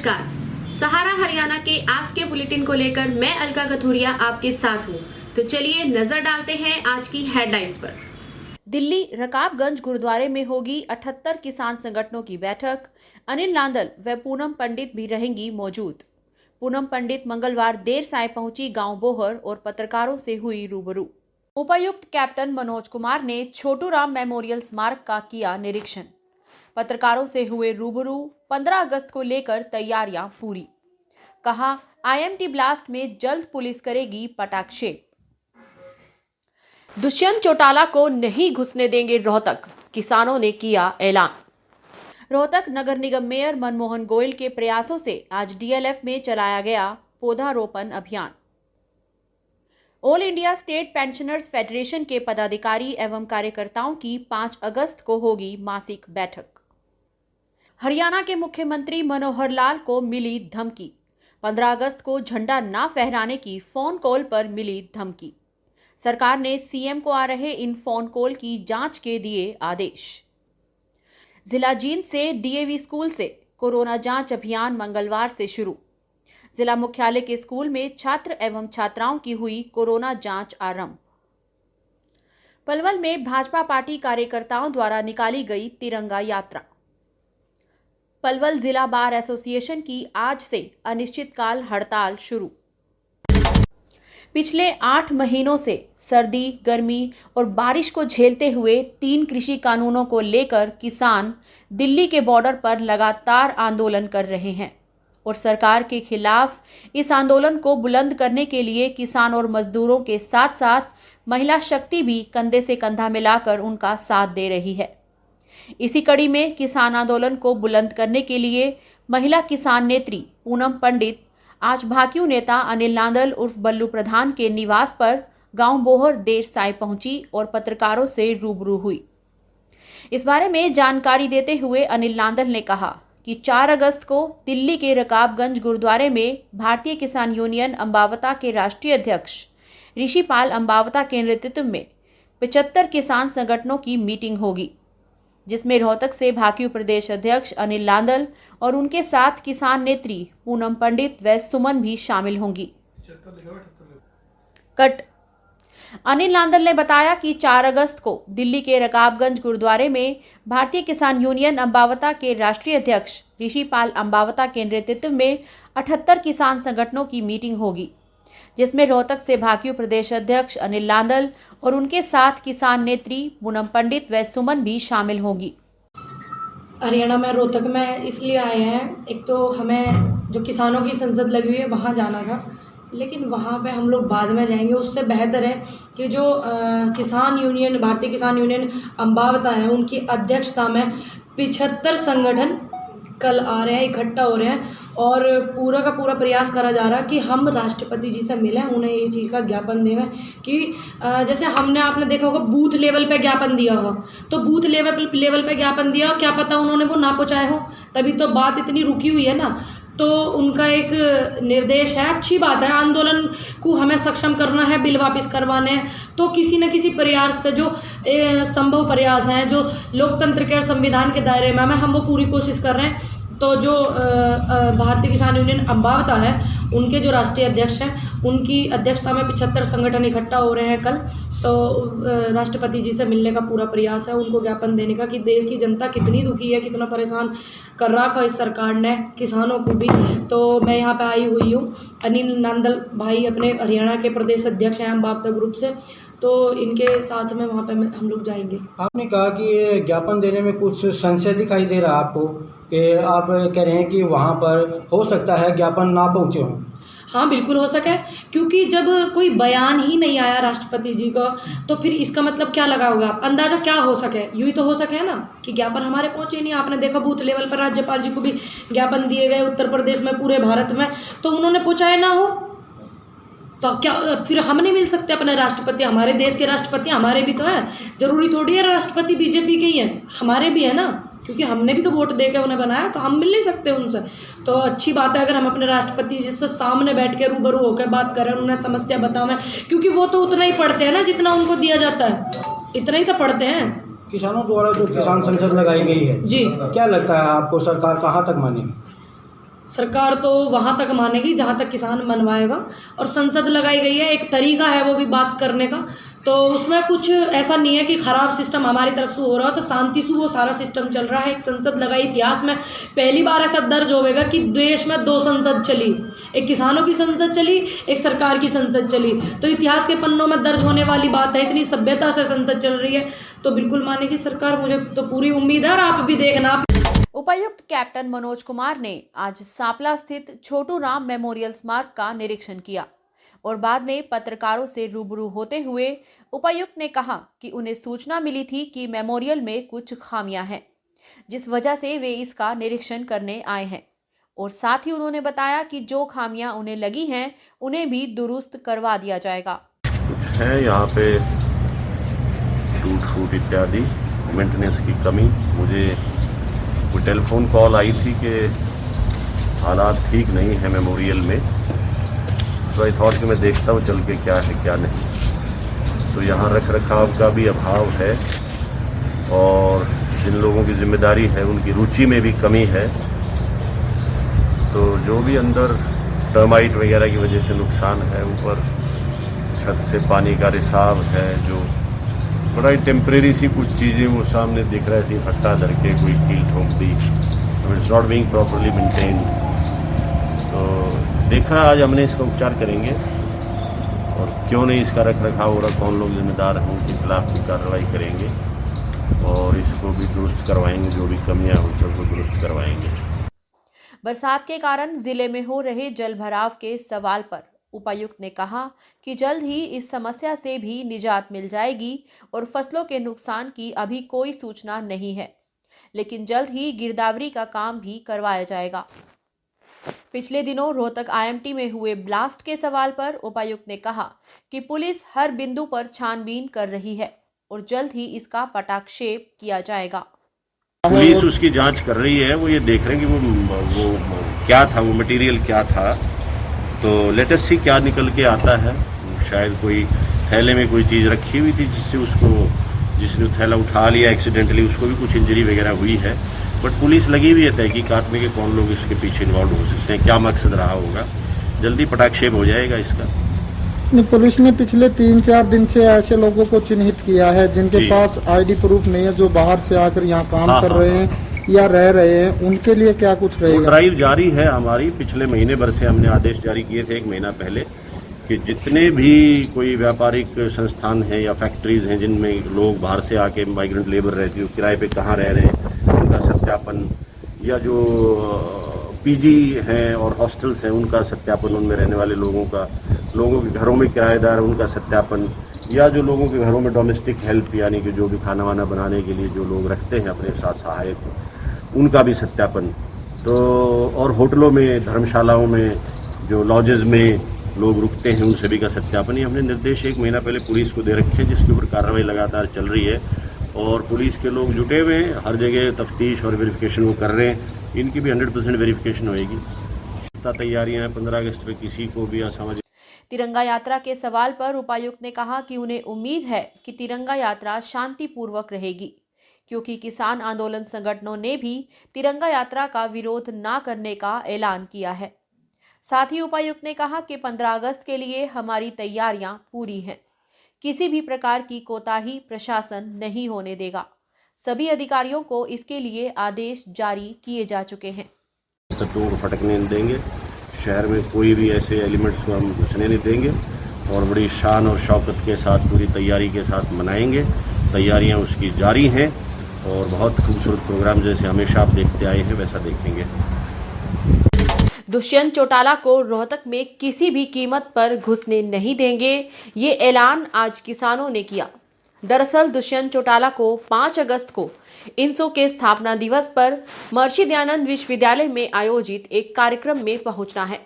नमस्कार, सहारा हरियाणा के आज के बुलेटिन को लेकर मैं अलका कथुरिया आपके साथ हूँ। तो चलिए नजर डालते हैं आज की हेडलाइंस पर। दिल्ली रकाबगंज गुरुद्वारे में होगी 78 किसान संगठनों की बैठक। अनिल नांदल व पूनम पंडित भी रहेंगी मौजूद। पूनम पंडित मंगलवार देर साय पहुंची गांव बोहर और पत्रकारों से हुई रूबरू। उपायुक्त कैप्टन मनोज कुमार ने छोटू राम मेमोरियल स्मारक का किया निरीक्षण। पत्रकारों से हुए रूबरू। 15 अगस्त को लेकर तैयारियां पूरी। कहा आईएमटी ब्लास्ट में जल्द पुलिस करेगी पटाक्षेप। दुष्यंत चौटाला को नहीं घुसने देंगे रोहतक, किसानों ने किया ऐलान। रोहतक नगर निगम मेयर मनमोहन गोयल के प्रयासों से आज डीएलएफ में चलाया गया पौधारोपण अभियान। All India state pensioners federation के पदाधिकारी एवं कार्यकर्ताओं की 5 अगस्त को होगी मासिक बैठक। हरियाणा के मुख्यमंत्री मनोहर लाल को मिली धमकी। 15 अगस्त को झंडा ना फहराने की फोन कॉल पर मिली धमकी। सरकार ने सीएम को आ रहे इन फोन कॉल की जांच के दिए आदेश। जिला जींद से डीएवी स्कूल से कोरोना जांच अभियान मंगलवार से शुरू। जिला मुख्यालय के स्कूल में छात्र एवं छात्राओं की हुई कोरोना जांच आरंभ। पलवल में भाजपा पार्टी कार्यकर्ताओं द्वारा निकाली गई तिरंगा यात्रा। पलवल जिला बार एसोसिएशन की आज से अनिश्चितकाल हड़ताल शुरू। पिछले 8 महीनों से सर्दी, गर्मी और बारिश को झेलते हुए 3 कृषि कानूनों को लेकर किसान दिल्ली के बॉर्डर पर लगातार आंदोलन कर रहे हैं और सरकार के खिलाफ इस आंदोलन को बुलंद करने के लिए किसान और मजदूरों के साथ साथ महिला शक्ति भी कंधे से कंधा मिलाकर उनका साथ दे रही है। इसी कड़ी में किसान आंदोलन को बुलंद करने के लिए महिला किसान नेत्री पूनम पंडित आज भाकियू नेता अनिल नांदल उर्फ बल्लू प्रधान के निवास पर गांव बोहर देर साय पहुंची और पत्रकारों से रूबरू हुई। इस बारे में जानकारी देते हुए अनिल नांदल ने कहा कि 4 अगस्त को दिल्ली के रकाबगंज गुरुद्वारे में भारतीय किसान यूनियन अंबावता के राष्ट्रीय अध्यक्ष ऋषिपाल अंबावता के नेतृत्व में 75 किसान संगठनों की मीटिंग होगी, जिसमें रोहतक से भाकियू प्रदेश अध्यक्ष अनिल नांदल और उनके साथ किसान नेत्री पूनम पंडित व सुमन भी शामिल होंगी। अनिल नांदल ने बताया कि 4 अगस्त को दिल्ली के रकाबगंज गुरुद्वारे में भारतीय किसान यूनियन अंबावता के राष्ट्रीय अध्यक्ष ऋषिपाल अंबावता के नेतृत्व में 78 किसान संगठनों की मीटिंग होगी, जिसमें रोहतक से भाकियू प्रदेश अध्यक्ष अनिल नांदल और उनके साथ किसान नेत्री पूनम पंडित व सुमन भी शामिल होगी। हरियाणा में रोहतक में इसलिए आए हैं, एक तो हमें जो किसानों की संसद लगी हुई है वहाँ जाना था, लेकिन वहाँ पे हम लोग बाद में जाएंगे। उससे बेहतर है कि जो किसान यूनियन भारतीय किसान यूनियन अंबावता है उनकी अध्यक्षता में 75 संगठन कल आ रहे हैं, इकट्ठा हो रहे हैं और पूरा का पूरा प्रयास करा जा रहा है कि हम राष्ट्रपति जी से मिलें, उन्हें ये चीज़ का ज्ञापन देवें कि जैसे आपने देखा होगा बूथ लेवल पे ज्ञापन दिया हो, तो बूथ लेवल पे ज्ञापन दिया हो, क्या पता उन्होंने वो ना पहुँचाए हो, तभी तो बात इतनी रुकी हुई है ना। तो उनका एक निर्देश है, अच्छी बात है, आंदोलन को हमें सक्षम करना है, बिल वापस करवाने हैं, तो किसी न किसी प्रयास से जो संभव प्रयास हैं जो लोकतंत्र के और संविधान के दायरे में हम वो पूरी कोशिश कर रहे हैं। तो जो भारतीय किसान यूनियन अंबावता है उनके जो राष्ट्रीय अध्यक्ष हैं उनकी अध्यक्षता में 75 संगठन इकट्ठा हो रहे हैं कल। तो राष्ट्रपति जी से मिलने का पूरा प्रयास है, उनको ज्ञापन देने का कि देश की जनता कितनी दुखी है, कितना परेशान कर रखा इस सरकार ने किसानों को भी। तो मैं यहाँ पे आई हुई हूँ, अनिल नांदल भाई अपने हरियाणा के प्रदेश अध्यक्ष हैं अंबावता ग्रुप से, तो इनके साथ में वहाँ पे हम लोग जाएंगे। आपने कहा कि ये ज्ञापन देने में कुछ संशय दिखाई दे रहा है आपको, कि आप कह रहे हैं कि वहाँ पर हो सकता है ज्ञापन ना पहुँचे हों। हाँ बिल्कुल हो सके, क्योंकि जब कोई बयान ही नहीं आया राष्ट्रपति जी का तो फिर इसका मतलब क्या लगाओगे आप, अंदाजा क्या हो सके, यूँ ही तो हो सके ना कि ज्ञापन हमारे पहुँचे नहीं। आपने देखा बूथ लेवल पर राज्यपाल जी को भी ज्ञापन दिए गए उत्तर प्रदेश में, पूरे भारत में, तो उन्होंने पहुँचाया ना हो तो क्या फिर हम नहीं मिल सकते अपने राष्ट्रपति, हमारे देश के राष्ट्रपति हमारे भी तो हैं, जरूरी थोड़ी है राष्ट्रपति बीजेपी के ही हैं, हमारे भी है ना, क्योंकि हमने भी तो वोट दे के उन्हें बनाया, तो हम मिल नहीं सकते उनसे। तो अच्छी बात है अगर हम अपने राष्ट्रपति जी से सामने बैठ के रूबरू होकर बात करें, उन्हें समस्या बतावें, क्योंकि वो तो उतना ही पढ़ते हैं ना जितना उनको दिया जाता है, इतना ही तो पढ़ते हैं। किसानों द्वारा जो किसान संसद लगाई गई है जी, क्या लगता है आपको सरकार कहाँ तक मानेगी? सरकार तो वहाँ तक मानेगी जहाँ तक किसान मनवाएगा, और संसद लगाई गई है, एक तरीका है वो भी बात करने का, तो उसमें कुछ ऐसा नहीं है कि ख़राब सिस्टम हमारी तरफ से हो रहा हो, तो शांति से वो सारा सिस्टम चल रहा है। एक संसद लगाई, इतिहास में पहली बार ऐसा दर्ज होगा कि देश में 2 संसद चली, एक किसानों की संसद चली, एक सरकार की संसद चली, तो इतिहास के पन्नों में दर्ज होने वाली बात है। इतनी सभ्यता से संसद चल रही है, तो बिल्कुल मानेगी सरकार, मुझे तो पूरी उम्मीद है, और आप भी देखना। उपायुक्त कैप्टन मनोज कुमार ने आज सांपला स्थित छोटू राम मेमोरियल स्मारक का निरीक्षण किया और बाद में पत्रकारों से रूबरू होते हुए उपायुक्त ने कहा कि उन्हें सूचना मिली थी कि मेमोरियल में कुछ खामियां हैं, जिस वजह से वे इसका निरीक्षण करने आए हैं, और साथ ही उन्होंने बताया कि जो खामियां उन्हें लगी हैं उन्हें भी दुरुस्त करवा दिया जाएगा। कुछ है यहाँ पे टूट फूट इत्यादि, मेंटेनेंस की कमी। मुझे कोई टेलीफोन कॉल आई थी कि हालात ठीक नहीं है मेमोरियल में, तो आई थॉट कि मैं देखता हूँ चल के क्या है क्या नहीं। तो यहाँ रख रखाव का भी अभाव है, और जिन लोगों की जिम्मेदारी है उनकी रुचि में भी कमी है। तो जो भी अंदर टर्माइट वगैरह की वजह से नुकसान है, ऊपर छत से पानी का रिसाव है, जो बड़ा ही टेम्परेरी सी कुछ चीज़ें वो सामने दिख रहा है, सी फट्टा धर के कोई कील ठोक दी, it's not being properly maintain. तो देखा, आज हमने इसका उपचार करेंगे, और क्यों नहीं इसका रख रखाव हो रहा, कौन लोग जिम्मेदार हैं, उनके खिलाफ भी कार्रवाई करेंगे और इसको भी दुरुस्त करवाएंगे, जो भी कमियां हो सबको दुरुस्त करवाएंगे। बरसात के कारण जिले में हो रहे जल भराव के सवाल पर उपायुक्त ने कहा कि जल्द ही इस समस्या से भी निजात मिल जाएगी और फसलों के नुकसान की अभी कोई सूचना नहीं है, लेकिन जल्द ही गिरदावरी का काम भी करवाया जाएगा। पिछले दिनों रोहतक आईएमटी में हुए ब्लास्ट के सवाल पर उपायुक्त ने कहा कि पुलिस हर बिंदु पर छानबीन कर रही है और जल्द ही इसका पटाक्षेप किया जाएगा। पुलिस उसकी जांच कर रही है, वो ये देख रहे हैं कि वो क्या था, वो मटेरियल क्या था। तो लेटेस्ट सी क्या निकल के आता है। शायद कोई थैले में कोई चीज़ रखी हुई थी, जिससे उसको, जिसने थैला उठा लिया एक्सीडेंटली, उसको भी कुछ इंजरी वगैरह हुई है। बट पुलिस लगी हुई है तहकीकात में कि कौन लोग इसके पीछे इन्वॉल्व हो सकते हैं, क्या मकसद रहा होगा। जल्दी पटाक्षेप हो जाएगा इसका। पुलिस ने पिछले 3-4 दिन से ऐसे लोगों को चिन्हित किया है जिनके पास आईडी प्रूफ नहीं है, जो बाहर से आकर यहाँ काम कर रहे हैं या रह रहे हैं, उनके लिए क्या कुछ रहेगा? ड्राइव जारी है हमारी। पिछले महीने भर से हमने आदेश जारी किए थे, 1 महीना पहले, कि जितने भी कोई व्यापारिक संस्थान हैं या फैक्ट्रीज हैं जिनमें लोग बाहर से आके माइग्रेंट लेबर रहती है, किराए पे कहाँ रह रहे हैं उनका सत्यापन, या जो पीजी हैं और हॉस्टल्स हैं उनका सत्यापन, उनमें रहने वाले लोगों के घरों में किराएदार उनका सत्यापन, या जो लोगों के घरों में डोमेस्टिक हेल्प यानी कि जो भी खाना वाना बनाने के लिए जो लोग रखते हैं अपने साथ सहायक, उनका भी सत्यापन। तो और होटलों में, धर्मशालाओं में, जो लॉजेज में लोग रुकते हैं, उन सभी का सत्यापन। ये हमने निर्देश 1 महीना पहले पुलिस को दे रखे हैं, जिसके ऊपर कार्रवाई लगातार चल रही है और पुलिस के लोग जुटे हुए हैं, हर जगह तफ्तीश और वेरिफिकेशन वो कर रहे हैं। इनकी भी 100% वेरिफिकेशन होएगी। तैयारियां हैं 15 अगस्त में किसी को भी असामाजिक। तिरंगा यात्रा के सवाल पर उपायुक्त ने कहा कि उन्हें उम्मीद है कि तिरंगा यात्रा शांतिपूर्वक रहेगी, क्योंकि किसान आंदोलन संगठनों ने भी तिरंगा यात्रा का विरोध न करने का ऐलान किया है। साथ ही उपायुक्त ने कहा कि 15 अगस्त के लिए हमारी तैयारियां पूरी हैं, किसी भी प्रकार की कोताही प्रशासन नहीं होने देगा। सभी अधिकारियों को इसके लिए आदेश जारी किए जा चुके हैं। तत्वों को फटकने नहीं देंगे, शहर में कोई भी ऐसे एलिमेंट्स को हम घुसने नहीं देंगे और बड़ी शान और शौकत के साथ पूरी तैयारी के साथ मनाएंगे। तैयारियां उसकी जारी हैं और बहुत खूबसूरत प्रोग्राम जैसे हमेशा आप देखते आए हैं वैसा देखेंगे। दुष्यंत चौटाला को रोहतक में किसी भी कीमत पर घुसने नहीं देंगे, ये ऐलान आज किसानों ने किया। दरअसल दुष्यंत चौटाला को 5 अगस्त को इनसो के स्थापना दिवस पर महर्षि दयानंद विश्वविद्यालय में आयोजित एक कार्यक्रम में पहुंचना है,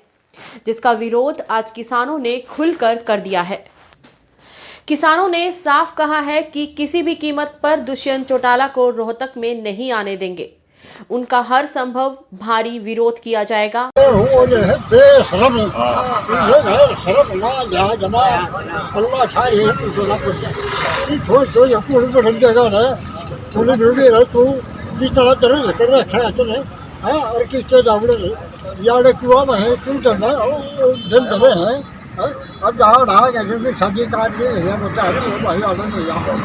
जिसका विरोध आज किसानों ने खुलकर कर दिया है। किसानों ने साफ कहा है कि किसी भी कीमत पर दुष्यंत चौटाला को रोहतक में नहीं आने देंगे। उनका हर संभव भारी विरोध किया जाएगा। है और किसके जावड़े यार क्यों है क्यों करना दिन धरे हैं और जहाँ रहा कैसे भी सब्जी काट के है बता है भाई ऑर्डर नहीं यहाँ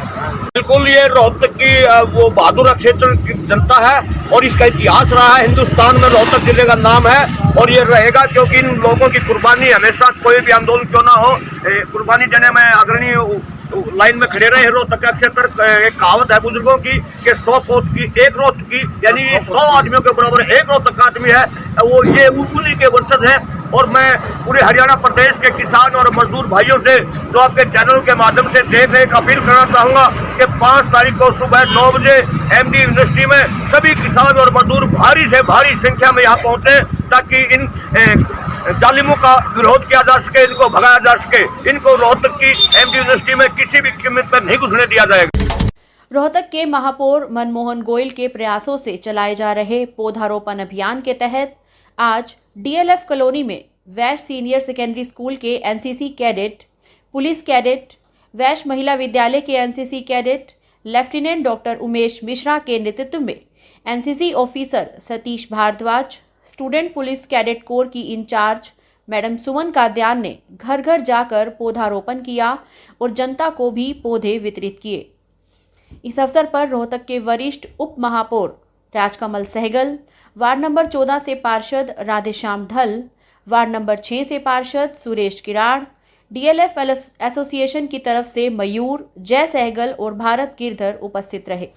बिल्कुल ये रोहतक की वो बहादुर क्षेत्र की जनता है और इसका इतिहास रहा है। हिंदुस्तान में रोहतक जिले का नाम है और ये रहेगा, क्योंकि इन लोगों की कुर्बानी हमेशा कोई भी आंदोलन क्यों ना हो कुर्बानी देने में अग्रणी लाइन में खड़े रहे। रोहतक का क्षेत्र एक कहावत है बुजुर्गों की कि 100 कोस की एक रोहतक की, यानी 100 आदमियों के बराबर एक रोहतक का आदमी है, वो ये उन्हीं के वंशज है। और मैं पूरे हरियाणा प्रदेश के किसान और मजदूर भाइयों से जो आपके चैनल के माध्यम से देख रहे एक अपील करना चाहूँगा कि 5 तारीख को सुबह 9 बजे एमडी यूनिवर्सिटी में सभी किसान और मजदूर भारी से भारी संख्या में यहाँ पहुँचे ताकि इन जालिमों का विरोध किया जा सके, इनको भगाया जा सके। इनको रोहतक की एमडी यूनिवर्सिटी में किसी भी कीमत पर नहीं घुसने दिया जाएगा। रोहतक के महापौर मनमोहन गोयल के प्रयासों से चलाए जा रहे पौधारोपण अभियान के तहत आज डीएलएफ कॉलोनी में वैश्य सीनियर सेकेंडरी स्कूल के NCC cadet, police cadet, Vaish Mahila Vidyalaya के NCC cadet lieutenant doctor Umesh Mishra के नेतृत्व में NCC officer Satish Bhardwaj, student police cadet corps की इंचार्ज मैडम सुमन काद्यान ने घर घर जाकर पौधारोपण किया और जनता को भी पौधे वितरित किए। इस अवसर पर रोहतक के वरिष्ठ उप महापौर राजकमल सहगल, वार्ड नंबर 14 से पार्षद राधेश्याम ढल, वार्ड नंबर 6 से पार्षद सुरेश किराड़, डीएलएफ एसोसिएशन की तरफ से मयूर, जय सहगल और भारत गिरधर उपस्थित रहे।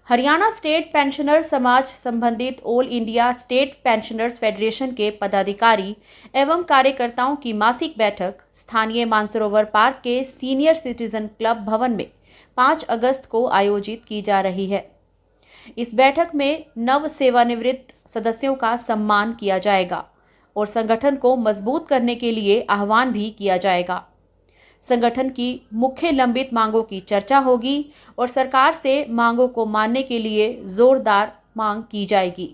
हरियाणा स्टेट पेंशनर समाज संबंधित all India state pensioners federation के पदाधिकारी एवं कार्यकर्ताओं की मासिक बैठक स्थानीय मानसरोवर पार्क के सीनियर सिटीजन क्लब भवन में 5 अगस्त को आयोजित की जा रही है। इस बैठक में नव सेवानिवृत्त सदस्यों का सम्मान किया जाएगा और संगठन को मजबूत करने के लिए आह्वान भी किया जाएगा। संगठन की मुख्य लंबित मांगों की चर्चा होगी और सरकार से मांगों को मानने के लिए जोरदार मांग की जाएगी।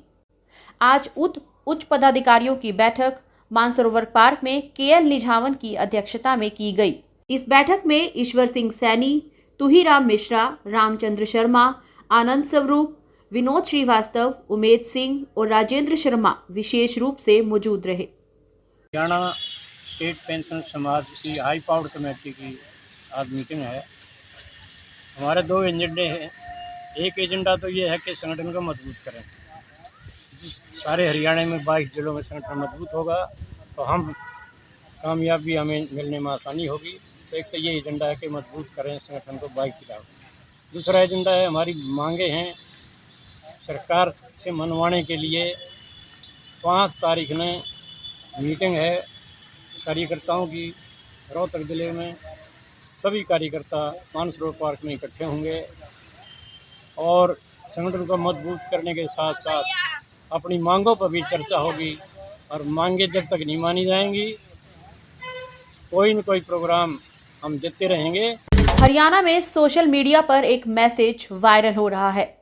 आज उच्च पदाधिकारियों की बैठक मानसरोवर पार्क में केएल निझावन की अध्यक्षता में की गई। इस बैठक में ईश्वर सिंह सैनी, तुहीराम मिश्रा, रामचंद्र शर्मा, आनंद स्वरूप, विनोद श्रीवास्तव, उमेद सिंह और राजेंद्र शर्मा विशेष रूप से मौजूद रहे। हरियाणा स्टेट पेंशन समाज की हाई पावर कमेटी की आज मीटिंग है। हमारे 2 एजेंडे हैं। एक एजेंडा तो ये है कि संगठन को मजबूत करें। सारे हरियाणा में 22 जिलों में संगठन मजबूत होगा तो हम कामयाबी हमें मिलने में आसानी होगी। तो एक तो ये एजेंडा है कि मजबूत करें संगठन को 22 जिला। दूसरा एजेंडा है हमारी मांगे हैं सरकार से मनवाने के लिए 5 तारीख में मीटिंग है कार्यकर्ताओं की। रोहतक ज़िले में सभी कार्यकर्ता मानसरोवर पार्क में इकट्ठे होंगे और संगठन को मजबूत करने के साथ साथ अपनी मांगों पर भी चर्चा होगी। और मांगे जब तक नहीं मानी जाएंगी कोई न कोई प्रोग्राम हम देते रहेंगे। हरियाणा में सोशल मीडिया पर एक मैसेज वायरल हो रहा है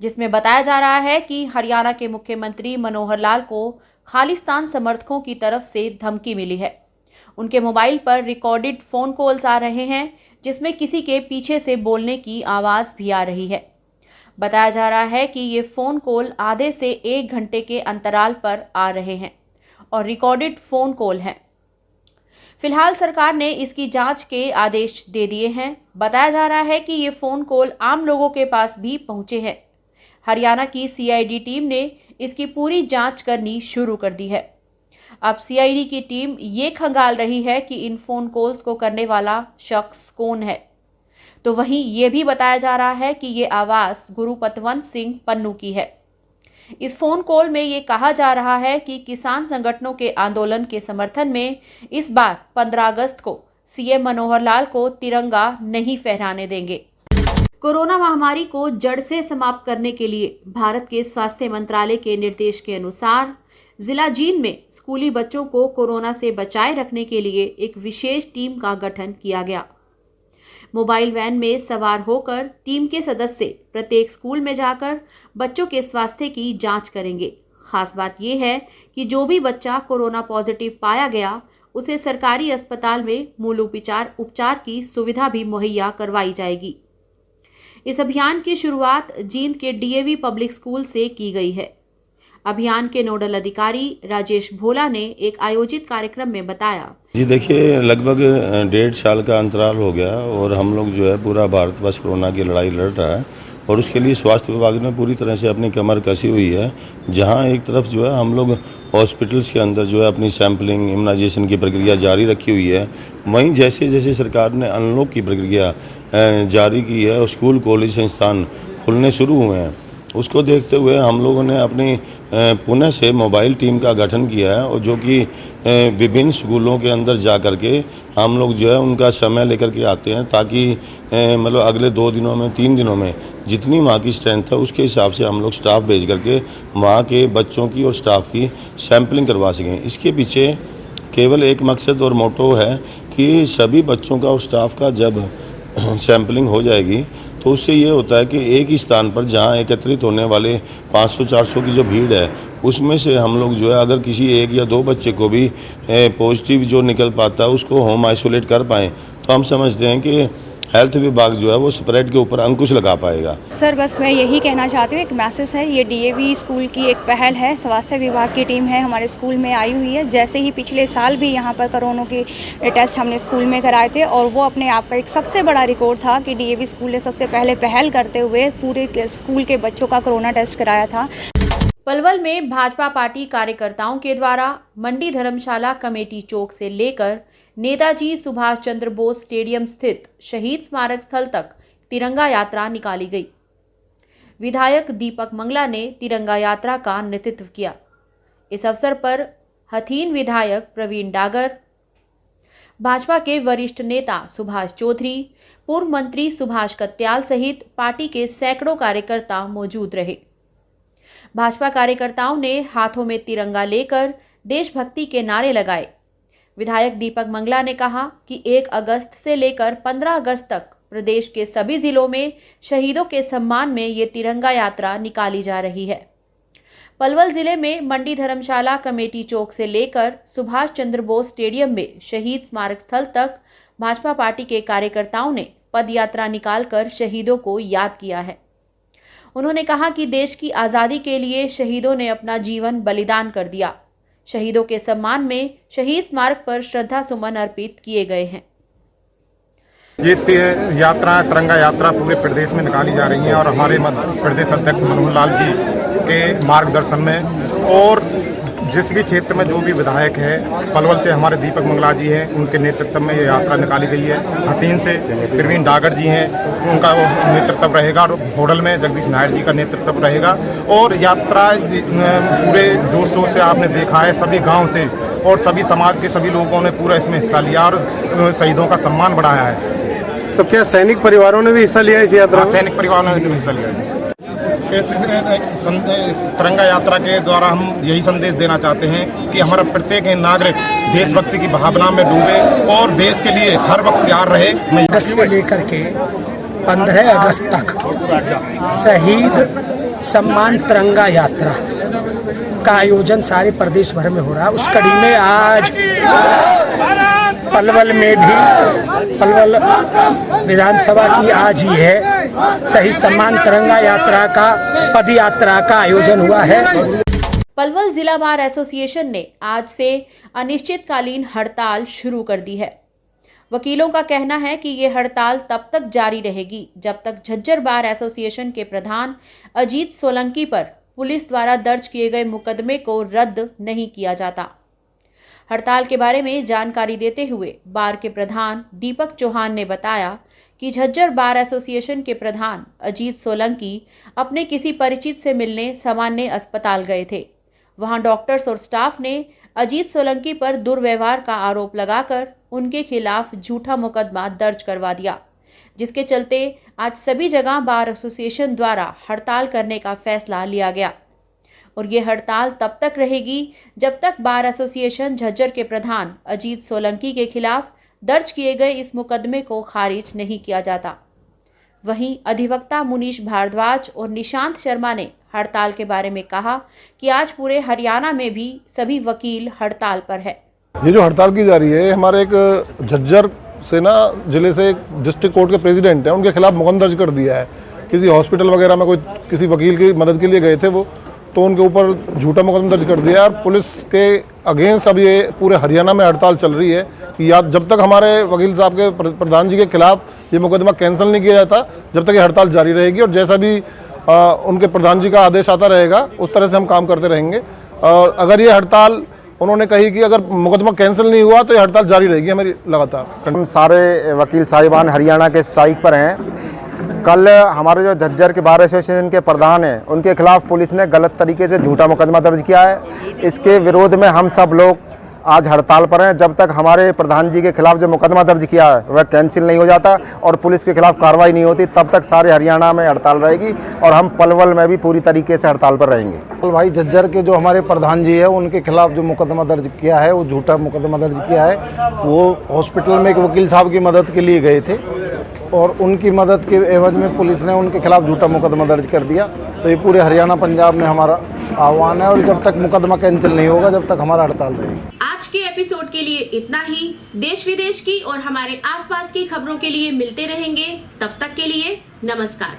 जिसमें बताया जा रहा है कि हरियाणा के मुख्यमंत्री मनोहर लाल को खालिस्तान समर्थकों की तरफ से धमकी मिली है। उनके मोबाइल पर रिकॉर्डेड फ़ोन कॉल्स आ रहे हैं जिसमें किसी के पीछे से बोलने की आवाज़ भी आ रही है। बताया जा रहा है कि ये फ़ोन कॉल आधे से 1 घंटे के अंतराल पर आ रहे हैं और रिकॉर्डेड फ़ोन कॉल हैं। फिलहाल सरकार ने इसकी जांच के आदेश दे दिए हैं। बताया जा रहा है कि ये फ़ोन कॉल आम लोगों के पास भी पहुंचे हैं। हरियाणा की सीआईडी टीम ने इसकी पूरी जांच करनी शुरू कर दी है। अब सीआईडी की टीम ये खंगाल रही है कि इन फ़ोन कॉल्स को करने वाला शख्स कौन है। तो वहीं ये भी बताया जा रहा है कि ये आवाज़ गुरुपतवंत सिंह पन्नू की है। इस फ़ोन कॉल में ये कहा जा रहा है कि किसान संगठनों के आंदोलन के समर्थन में इस बार 15 अगस्त को सीएम मनोहर लाल को तिरंगा नहीं फहराने देंगे। कोरोना महामारी को जड़ से समाप्त करने के लिए भारत के स्वास्थ्य मंत्रालय के निर्देश के अनुसार जिला जींद में स्कूली बच्चों को कोरोना से बचाए रखने के लिए एक विशेष टीम का गठन किया गया। मोबाइल वैन में सवार होकर टीम के सदस्य प्रत्येक स्कूल में जाकर बच्चों के स्वास्थ्य की जांच करेंगे। खास बात यह है कि जो भी बच्चा कोरोना पॉजिटिव पाया गया उसे सरकारी अस्पताल में मूल उपचार की सुविधा भी मुहैया करवाई जाएगी। इस अभियान की शुरुआत जींद के डीएवी पब्लिक स्कूल से की गई है। अभियान के नोडल अधिकारी राजेश भोला ने एक आयोजित कार्यक्रम में बताया। जी देखिए, लगभग 1.5 साल का अंतराल हो गया और हम लोग जो है पूरा भारतवर्ष कोरोना की लड़ाई लड़ रहा है और उसके लिए स्वास्थ्य विभाग ने पूरी तरह से अपनी कमर कसी हुई है। जहां एक तरफ जो है हम लोग हॉस्पिटल्स के अंदर जो है अपनी सैंपलिंग इम्यूनाइजेशन की प्रक्रिया जारी रखी हुई है, वहीं जैसे जैसे सरकार ने अनलॉक की प्रक्रिया जारी की है और स्कूल कॉलेज संस्थान खुलने शुरू हुए हैं, उसको देखते हुए हम लोगों ने अपनी पुणे से मोबाइल टीम का गठन किया है और जो कि विभिन्न स्कूलों के अंदर जा कर के हम लोग जो है उनका समय लेकर के आते हैं ताकि मतलब अगले 2 दिनों में 3 दिनों में जितनी वहाँ की स्ट्रेंथ है उसके हिसाब से हम लोग स्टाफ भेज करके वहाँ के बच्चों की और स्टाफ की सैंपलिंग करवा सकें। इसके पीछे केवल एक मकसद और मोटो है कि सभी बच्चों का और स्टाफ का जब सैंपलिंग हो जाएगी तो उससे ये होता है कि एक ही स्थान पर जहाँ एकत्रित होने वाले 500-400 की जो भीड़ है उसमें से हम लोग जो है अगर किसी 1 या 2 बच्चे को भी पॉजिटिव जो निकल पाता है उसको होम आइसोलेट कर पाएँ तो हम समझते हैं कि हेल्थ विभाग जो है वो स्प्रेड के ऊपर अंकुश लगा पाएगा। सर बस मैं यही कहना चाहती हूँ, एक मैसेज है, ये डीएवी स्कूल की एक पहल है। स्वास्थ्य विभाग की टीम है हमारे स्कूल में आई हुई है। जैसे ही पिछले साल भी यहाँ पर कोरोना के टेस्ट हमने स्कूल में कराए थे और वो अपने आप का एक सबसे बड़ा रिकॉर्ड था कि डीएवी स्कूल ने सबसे पहले पहल करते हुए पूरे स्कूल के बच्चों का कोरोना टेस्ट कराया था। पलवल में भाजपा पार्टी कार्यकर्ताओं के द्वारा मंडी धर्मशाला कमेटी चौक से लेकर नेताजी सुभाष चंद्र बोस स्टेडियम स्थित शहीद स्मारक स्थल तक तिरंगा यात्रा निकाली गई। विधायक दीपक मंगला ने तिरंगा यात्रा का नेतृत्व किया। इस अवसर पर हथीन विधायक प्रवीण डागर, भाजपा के वरिष्ठ नेता सुभाष चौधरी, पूर्व मंत्री सुभाष कत्याल सहित पार्टी के सैकड़ों कार्यकर्ता मौजूद रहे। भाजपा कार्यकर्ताओं ने हाथों में तिरंगा लेकर देशभक्ति के नारे लगाए। विधायक दीपक मंगला ने कहा कि 1 अगस्त से लेकर 15 अगस्त तक प्रदेश के सभी जिलों में शहीदों के सम्मान में ये तिरंगा यात्रा निकाली जा रही है। पलवल जिले में मंडी धर्मशाला कमेटी चौक से लेकर सुभाष चंद्र बोस स्टेडियम में शहीद स्मारक स्थल तक भाजपा पार्टी के कार्यकर्ताओं ने पद यात्रा निकालकर शहीदों को याद किया है। उन्होंने कहा कि देश की आज़ादी के लिए शहीदों ने अपना जीवन बलिदान कर दिया। शहीदों के सम्मान में शहीद स्मारक पर श्रद्धा सुमन अर्पित किए गए हैं। ये यात्रा तिरंगा यात्रा पूरे प्रदेश में निकाली जा रही है और हमारे प्रदेश अध्यक्ष मनोहर लाल जी के मार्गदर्शन में और जिस भी क्षेत्र में जो भी विधायक है, पलवल से हमारे दीपक मंगला जी हैं, उनके नेतृत्व में ये यात्रा निकाली गई है। हथीन से प्रवीण डागर जी हैं, उनका नेतृत्व रहेगा और होडल में जगदीश नायर जी का नेतृत्व रहेगा। और यात्रा पूरे जोश शोर से आपने देखा है, सभी गांव से और सभी समाज के सभी लोगों ने पूरा इसमें हिस्सा लिया और शहीदों का सम्मान बढ़ाया है। तो क्या सैनिक परिवारों ने भी हिस्सा लिया इस यात्रा में? सैनिक परिवारों ने भी हिस्सा लिया। इस तिरंगा यात्रा के द्वारा हम यही संदेश देना चाहते हैं कि हमारा प्रत्येक नागरिक देशभक्ति की भावना में डूबे और देश के लिए हर वक्त तैयार रहे। 10 से लेकर के 15 अगस्त तक शहीद सम्मान तिरंगा यात्रा का आयोजन सारे प्रदेश भर में हो रहा है। उस कड़ी में आज पलवल में भी, पलवल विधानसभा की आज ही है शहीद सम्मान तिरंगा यात्रा का पद यात्रा का आयोजन हुआ है। पलवल जिला बार एसोसिएशन ने आज से अनिश्चितकालीन हड़ताल शुरू कर दी है। वकीलों का कहना है कि ये हड़ताल तब तक जारी रहेगी जब तक झज्जर बार एसोसिएशन के प्रधान अजीत सोलंकी पर पुलिस द्वारा दर्ज किए गए मुकदमे को रद्द नहीं किया जाता। हड़ताल के बारे में जानकारी देते हुए बार के प्रधान दीपक चौहान ने बताया कि झज्जर बार एसोसिएशन के प्रधान अजीत सोलंकी अपने किसी परिचित से मिलने सामान्य अस्पताल गए थे। वहां डॉक्टर्स और स्टाफ ने अजीत सोलंकी पर दुर्व्यवहार का आरोप लगाकर उनके खिलाफ झूठा मुकदमा दर्ज करवा दिया, जिसके चलते आज सभी जगह बार एसोसिएशन द्वारा हड़ताल करने का फैसला लिया गया और ये हड़ताल तब तक रहेगी जब तक बार एसोसिएशन झज्जर के प्रधान अजीत सोलंकी के खिलाफ दर्ज किए गए इस मुकदमे को खारिज नहीं किया जाता। वहीं अधिवक्ता मुनीश भारद्वाज और निशांत शर्मा ने हड़ताल के बारे में कहा कि आज पूरे हरियाणा में भी सभी वकील हड़ताल पर है। ये जो हड़ताल की जा रही है, हमारे एक झज्जर से ना जिले से एक डिस्ट्रिक्ट कोर्ट के प्रेसिडेंट हैं, उनके खिलाफ मुकदमा दर्ज कर दिया है। किसी हॉस्पिटल वगैरह में कोई किसी वकील की मदद के लिए गए थे वो, तो उनके ऊपर झूठा मुकदमा दर्ज कर दिया। और पुलिस के अगेंस्ट अब ये पूरे हरियाणा में हड़ताल चल रही है कि या जब तक हमारे वकील साहब के प्रधान जी के खिलाफ ये मुकदमा कैंसिल नहीं किया जाता, जब तक ये हड़ताल जारी रहेगी। और जैसा भी उनके प्रधान जी का आदेश आता रहेगा उस तरह से हम काम करते रहेंगे। और अगर ये हड़ताल उन्होंने कही कि अगर मुकदमा कैंसिल नहीं हुआ तो ये हड़ताल जारी रहेगी हमारी लगातार। हम सारे वकील साहिबान हरियाणा के स्ट्राइक पर हैं। कल हमारे जो झज्जर के बार एसोसिएशन के प्रधान हैं उनके खिलाफ पुलिस ने गलत तरीके से झूठा मुकदमा दर्ज किया है। इसके विरोध में हम सब लोग आज हड़ताल पर हैं। जब तक हमारे प्रधान जी के खिलाफ जो मुकदमा दर्ज किया है वह कैंसिल नहीं हो जाता और पुलिस के खिलाफ कार्रवाई नहीं होती, तब तक सारे हरियाणा में हड़ताल रहेगी और हम पलवल में भी पूरी तरीके से हड़ताल पर रहेंगे। भाई झज्जर के जो हमारे प्रधान जी है उनके खिलाफ जो मुकदमा दर्ज किया है वो झूठा मुकदमा दर्ज किया है। वो हॉस्पिटल में एक वकील साहब की मदद के लिए गए थे और उनकी मदद के एवज में पुलिस ने उनके खिलाफ झूठा मुकदमा दर्ज कर दिया। तो ये पूरे हरियाणा पंजाब में हमारा आह्वान है और जब तक मुकदमा कैंसिल नहीं होगा जब तक हमारा हड़ताल रहेगी। आज के एपिसोड के लिए इतना ही। देश विदेश की और हमारे आसपास की खबरों के लिए मिलते रहेंगे। तब तक के लिए नमस्कार।